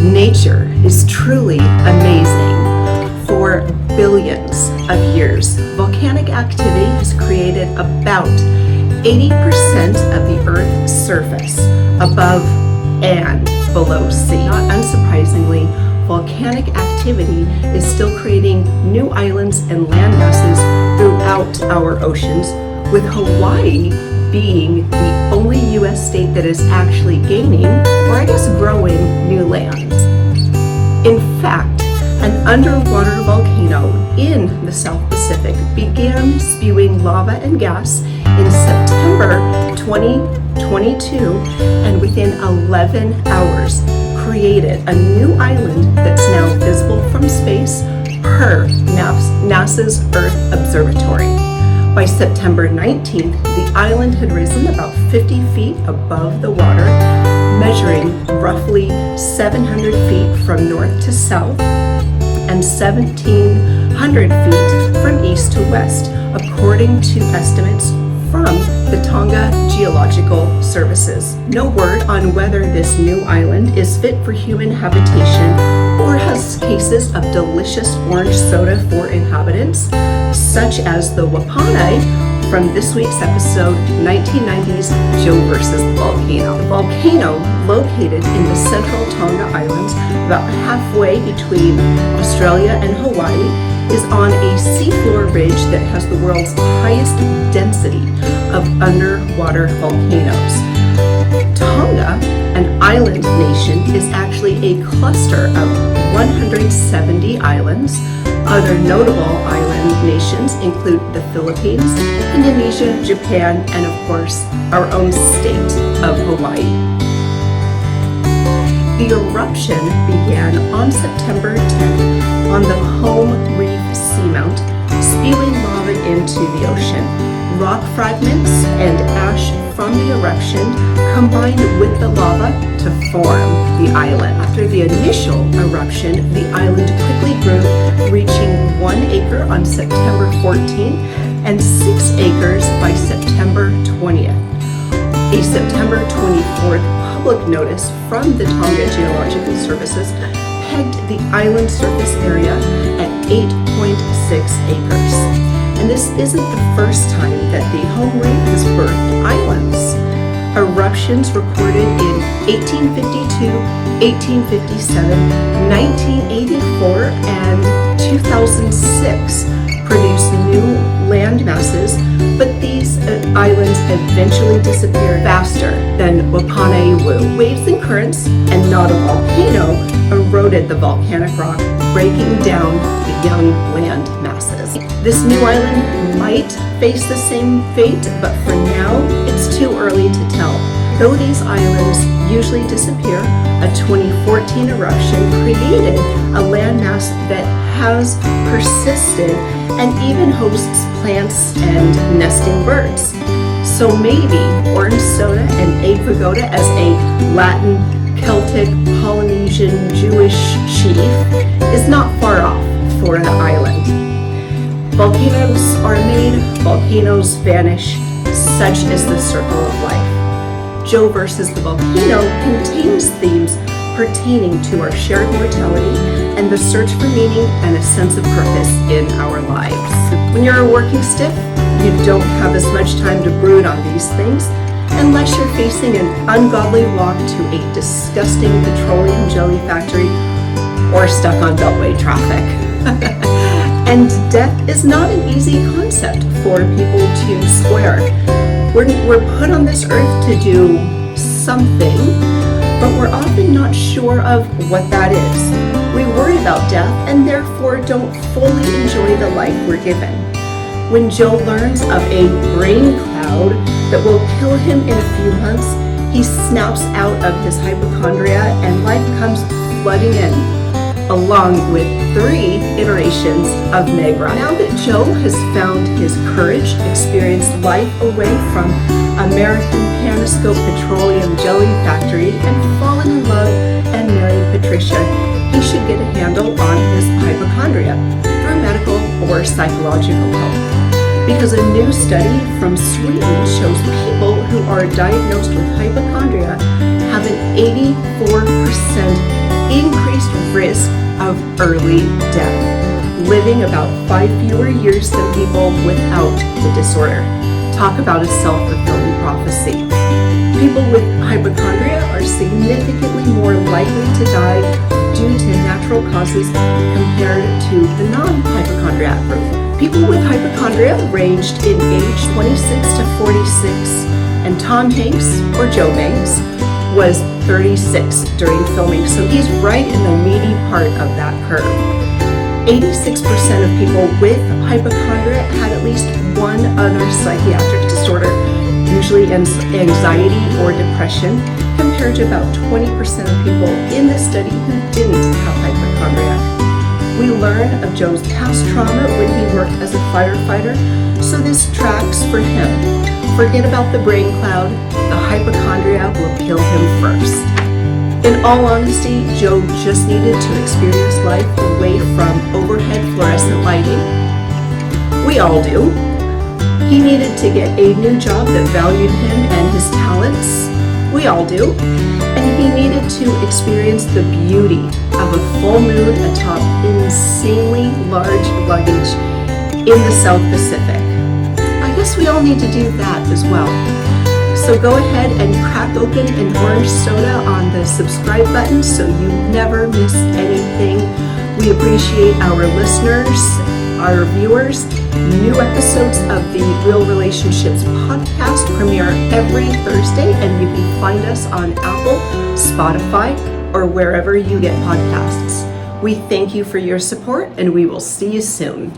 Nature is truly amazing. For billions of years, volcanic activity has created about 80% of the Earth's surface above and below sea. Not unsurprisingly, volcanic activity is still creating new islands and land masses throughout our oceans, with Hawaii being the only U.S. state that is actually gaining, or I guess growing, new lands. In fact, an underwater volcano in the South Pacific began spewing lava and gas in September 2022, and within 11 hours created a new island that's now visible from space per NASA's Earth Observatory. By September 19th, the island had risen about 50 feet above the water, measuring roughly 700 feet from north to south and 1,700 feet from east to west, according to estimates from the Tonga Geological Services. No word on whether this new island is fit for human habitation or has cases of delicious orange soda for inhabitants, such as the Wapane from this week's episode, 1990's Joe versus the Volcano. The volcano, located in the central Tonga Islands, about halfway between Australia and Hawaii, is on a seafloor ridge that has the world's highest density of underwater volcanoes. Tonga, an island nation, is actually a cluster of 170 islands. Other notable island nations include the Philippines, Indonesia, Japan, and of course, our own state of Hawaii. The eruption began on September 10th on the Home Reef Seamount, spewing lava into the ocean. Rock fragments and ash from the eruption combined with the lava to form the island. After the initial eruption, the island quickly grew, reaching 1 acre on September 14th and 6 acres by September 20th. A September 24th public notice from the Tonga Geological Services pegged the island surface area at 8.6 acres. And this isn't the first time that the home reef has birthed islands. Eruptions recorded in 1852, 1857, 1984, and 2006 produced new land masses, but these islands eventually disappeared faster than Wapane. Waves and currents, and not a volcano, eroded the volcanic rock, breaking down the young land masses. This new island might face the same fate, but for now, it's too early to tell. Though these islands usually disappear, a 2014 eruption created a landmass that has persisted and even hosts plants and nesting birds. So maybe orange soda and egg pagoda as a Latin, Celtic, Polynesian, Jewish chief is not far off for the island. Volcanoes are made, volcanoes vanish, such is the circle of life. Joe versus the Volcano contains themes pertaining to our shared mortality and the search for meaning and a sense of purpose in our lives. When you're a working stiff, you don't have as much time to brood on these things unless you're facing an ungodly walk to a disgusting petroleum jelly factory or stuck on beltway traffic. And death is not an easy concept for people to square. We're put on this earth to do something, but we're often not sure of what that is. We worry about death and therefore don't fully enjoy the life we're given. When Joe learns of a brain cloud that will kill him in a few months, he snaps out of his hypochondria and life comes flooding in, along with 3 iterations of Negra. Now that Joe has found his courage, experienced life away from American Panoscope Petroleum Jelly Factory, and fallen in love and married Patricia, he should get a handle on his hypochondria through medical or psychological help. Because a new study from Sweden shows people who are diagnosed with hypochondria have an 84% increased risk of early death, living about 5 fewer years than people without the disorder. Talk about a self-fulfilling prophecy. People with hypochondria are significantly more likely to die due to natural causes compared to the non-hypochondriac group. People with hypochondria ranged in age 26 to 46, and Tom Hanks, or Joe Banks, was 36 during filming, so he's right in the meaty part of that curve. 86% of people with hypochondria had at least one other psychiatric disorder, usually anxiety or depression, compared to about 20% of people in this study who didn't have hypochondria. We learn of Joe's past trauma when he worked as a firefighter, so this tracks for him. Forget about the brain cloud, the hypochondria will kill him first. In all honesty, Joe just needed to experience life away from overhead fluorescent lighting. We all do. He needed to get a new job that valued him and his talents. We all do. And he needed to experience the beauty of a full moon atop insanely large luggage in the South Pacific. I guess we all need to do that as well. So go ahead and crack open an orange soda on the subscribe button so you never miss anything. We appreciate our listeners, our viewers. New episodes of the Real Relationships podcast premiere every Thursday, and you can find us on Apple, Spotify, or wherever you get podcasts. We thank you for your support, and we will see you soon.